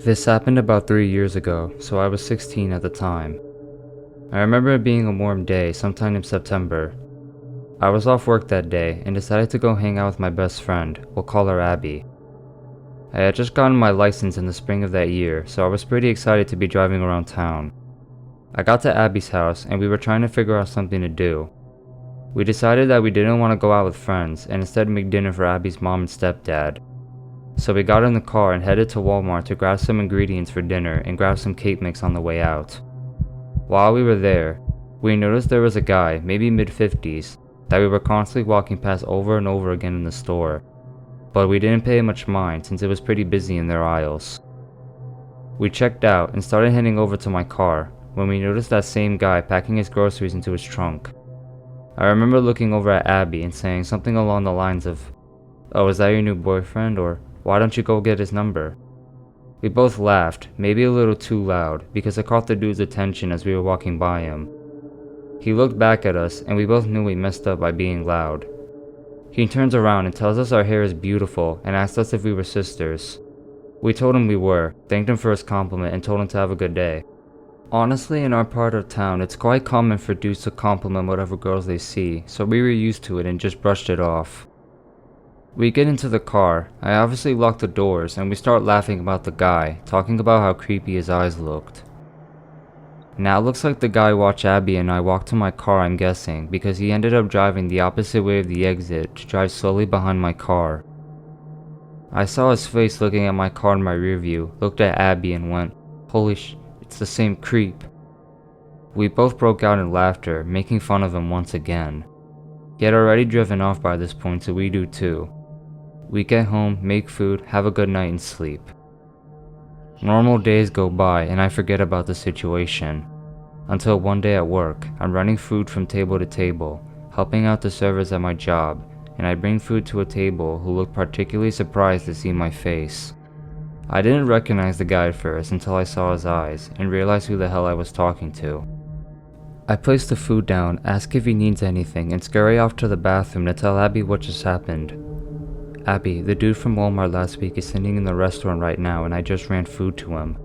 This happened about 3 years ago, so I was 16 at the time. I remember it being a warm day sometime in September. I was off work that day and decided to go hang out with my best friend, we'll call her Abby. I had just gotten my license in the spring of that year, so I was pretty excited to be driving around town. I got to Abby's house and we were trying to figure out something to do. We decided that we didn't want to go out with friends and instead make dinner for Abby's mom and stepdad. So we got in the car and headed to Walmart to grab some ingredients for dinner and grab some cake mix on the way out. While we were there, we noticed there was a guy, maybe mid-50s, that we were constantly walking past over and over again in the store, but we didn't pay much mind since it was pretty busy in their aisles. We checked out and started heading over to my car when we noticed that same guy packing his groceries into his trunk. I remember looking over at Abby and saying something along the lines of, "Oh, is that your new boyfriend, or why don't you go get his number?" We both laughed, maybe a little too loud, because it caught the dude's attention as we were walking by him. He looked back at us and we both knew we messed up by being loud. He turns around and tells us our hair is beautiful and asked us if we were sisters. We told him we were, thanked him for his compliment and told him to have a good day. Honestly, in our part of town, it's quite common for dudes to compliment whatever girls they see, so we were used to it and just brushed it off. We get into the car, I obviously lock the doors, and we start laughing about the guy, talking about how creepy his eyes looked. Now it looks like the guy watched Abby and I walk to my car, I'm guessing, because he ended up driving the opposite way of the exit to drive slowly behind my car. I saw his face looking at my car in my rearview, looked at Abby and went, "Holy it's the same creep." We both broke out in laughter, making fun of him once again. He had already driven off by this point, so we do too. We get home, make food, have a good night and sleep. Normal days go by and I forget about the situation. Until one day at work, I'm running food from table to table, helping out the servers at my job, and I bring food to a table who looked particularly surprised to see my face. I didn't recognize the guy at first until I saw his eyes and realized who the hell I was talking to. I place the food down, ask if he needs anything, and scurry off to the bathroom to tell Abby what just happened. "Abby, the dude from Walmart last week is sitting in the restaurant right now and I just ran food to him."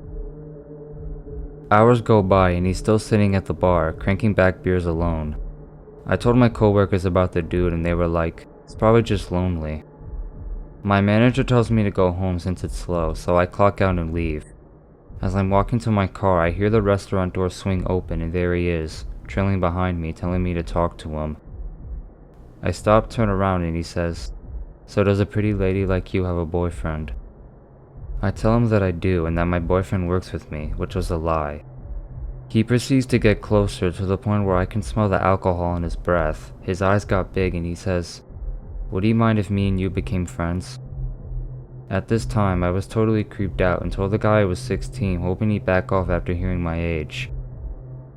Hours go by and he's still sitting at the bar, cranking back beers alone. I told my coworkers about the dude and they were like, "It's probably just lonely." My manager tells me to go home since it's slow, so I clock out and leave. As I'm walking to my car, I hear the restaurant door swing open and there he is, trailing behind me, telling me to talk to him. I stop, turn around, and he says, "So does a pretty lady like you have a boyfriend?" I tell him that I do and that my boyfriend works with me, which was a lie. He proceeds to get closer to the point where I can smell the alcohol in his breath. His eyes got big and he says, "Would you mind if me and you became friends?" At this time, I was totally creeped out and told the guy I was 16, hoping he'd back off after hearing my age.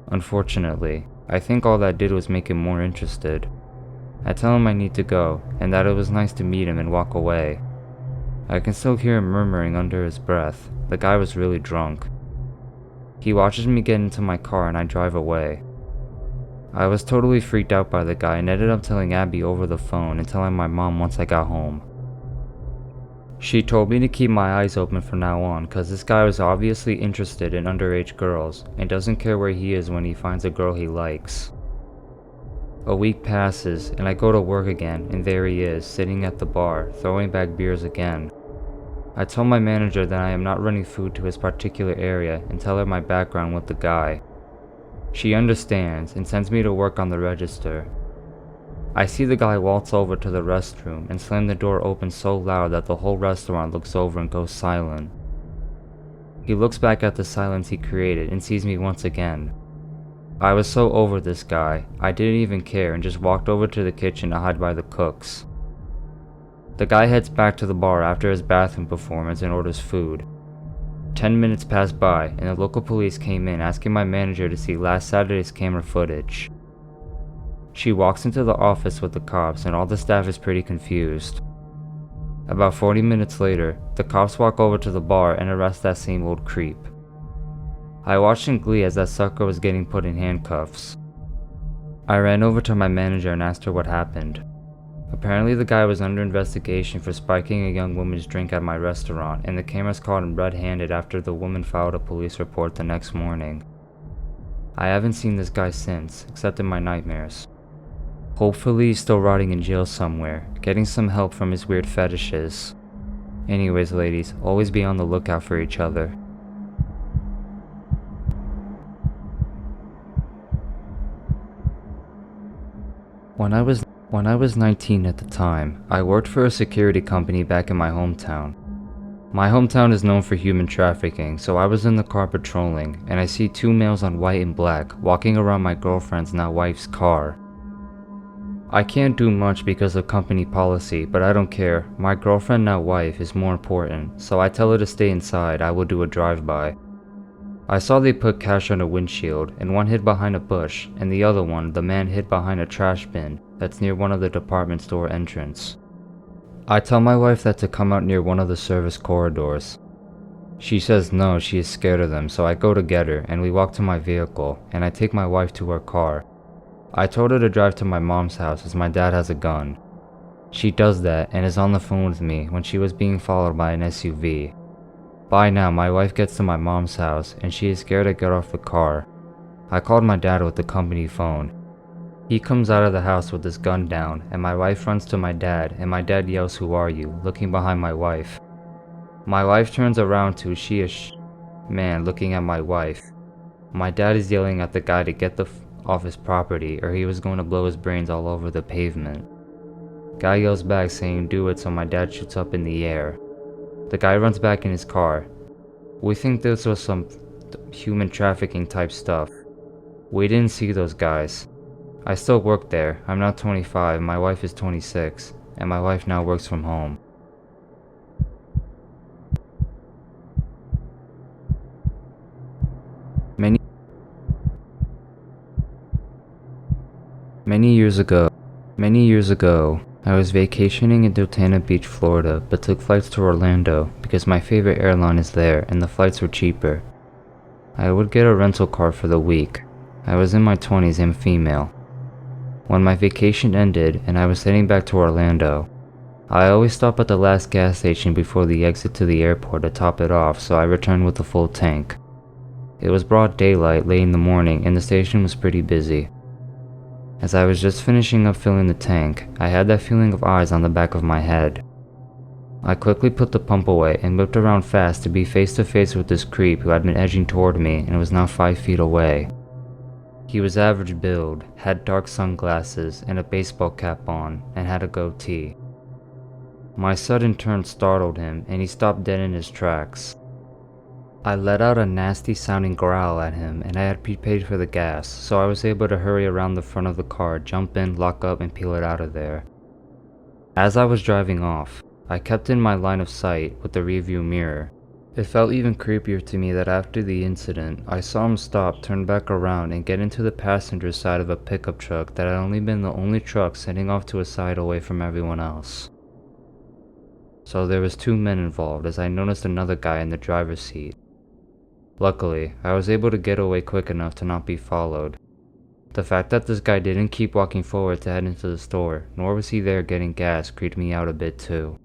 Unfortunately, I think all that did was make him more interested. I tell him I need to go, and that it was nice to meet him and walk away. I can still hear him murmuring under his breath. The guy was really drunk. He watches me get into my car and I drive away. I was totally freaked out by the guy and ended up telling Abby over the phone and telling my mom once I got home. She told me to keep my eyes open from now on cause this guy was obviously interested in underage girls and doesn't care where he is when he finds a girl he likes. A week passes and I go to work again and there he is, sitting at the bar, throwing back beers again. I tell my manager that I am not running food to his particular area and tell her my background with the guy. She understands and sends me to work on the register. I see the guy waltz over to the restroom and slam the door open so loud that the whole restaurant looks over and goes silent. He looks back at the silence he created and sees me once again. I was so over this guy, I didn't even care and just walked over to the kitchen to hide by the cooks. The guy heads back to the bar after his bathroom performance and orders food. 10 minutes passed by and the local police came in asking my manager to see last Saturday's camera footage. She walks into the office with the cops and all the staff is pretty confused. About 40 minutes later, the cops walk over to the bar and arrest that same old creep. I watched in glee as that sucker was getting put in handcuffs. I ran over to my manager and asked her what happened. Apparently the guy was under investigation for spiking a young woman's drink at my restaurant, and the cameras caught him red-handed after the woman filed a police report the next morning. I haven't seen this guy since, except in my nightmares. Hopefully he's still rotting in jail somewhere, getting some help from his weird fetishes. Anyways, ladies, always be on the lookout for each other. When I was 19 at the time, I worked for a security company back in my hometown. My hometown is known for human trafficking, so I was in the car patrolling, and I see two males on white and black walking around my girlfriend's now wife's car. I can't do much because of company policy, but I don't care. My girlfriend now wife is more important, so I tell her to stay inside. I will do a drive-by. I saw they put cash on a windshield, and one hid behind a bush, and the other one, the man hid behind a trash bin that's near one of the department store entrance. I tell my wife that to come out near one of the service corridors. She says no, she is scared of them, so I go to get her, and we walk to my vehicle, and I take my wife to her car. I told her to drive to my mom's house as my dad has a gun. She does that and is on the phone with me when she was being followed by an SUV. By now, my wife gets to my mom's house and she is scared to get off the car. I called my dad with the company phone. He comes out of the house with his gun down and my wife runs to my dad and my dad yells, "Who are you?" looking behind my wife. My wife turns around to see a man looking at my wife. My dad is yelling at the guy to get off his property or he was going to blow his brains all over the pavement. Guy yells back saying do it, so my dad shoots up in the air. The guy runs back in his car. We think this was some human trafficking type stuff. We didn't see those guys. I still work there. I'm now 25, my wife is 26, and my wife now works from home. Many years ago, I was vacationing in Daytona Beach, Florida, but took flights to Orlando because my favorite airline is there and the flights were cheaper. I would get a rental car for the week. I was in my 20s and female. When my vacation ended and I was heading back to Orlando, I always stop at the last gas station before the exit to the airport to top it off, so I returned with a full tank. It was broad daylight late in the morning and the station was pretty busy. As I was just finishing up filling the tank, I had that feeling of eyes on the back of my head. I quickly put the pump away and whipped around fast to be face to face with this creep who had been edging toward me and was now 5 feet away. He was average build, had dark sunglasses and a baseball cap on, and had a goatee. My sudden turn startled him and he stopped dead in his tracks. I let out a nasty sounding growl at him and I had prepaid for the gas, so I was able to hurry around the front of the car, jump in, lock up, and peel it out of there. As I was driving off, I kept in my line of sight with the rearview mirror. It felt even creepier to me that after the incident, I saw him stop, turn back around, and get into the passenger side of a pickup truck that had only been the only truck sitting off to a side away from everyone else. So there was 2 men involved as I noticed another guy in the driver's seat. Luckily, I was able to get away quick enough to not be followed. The fact that this guy didn't keep walking forward to head into the store, nor was he there getting gas, creeped me out a bit too.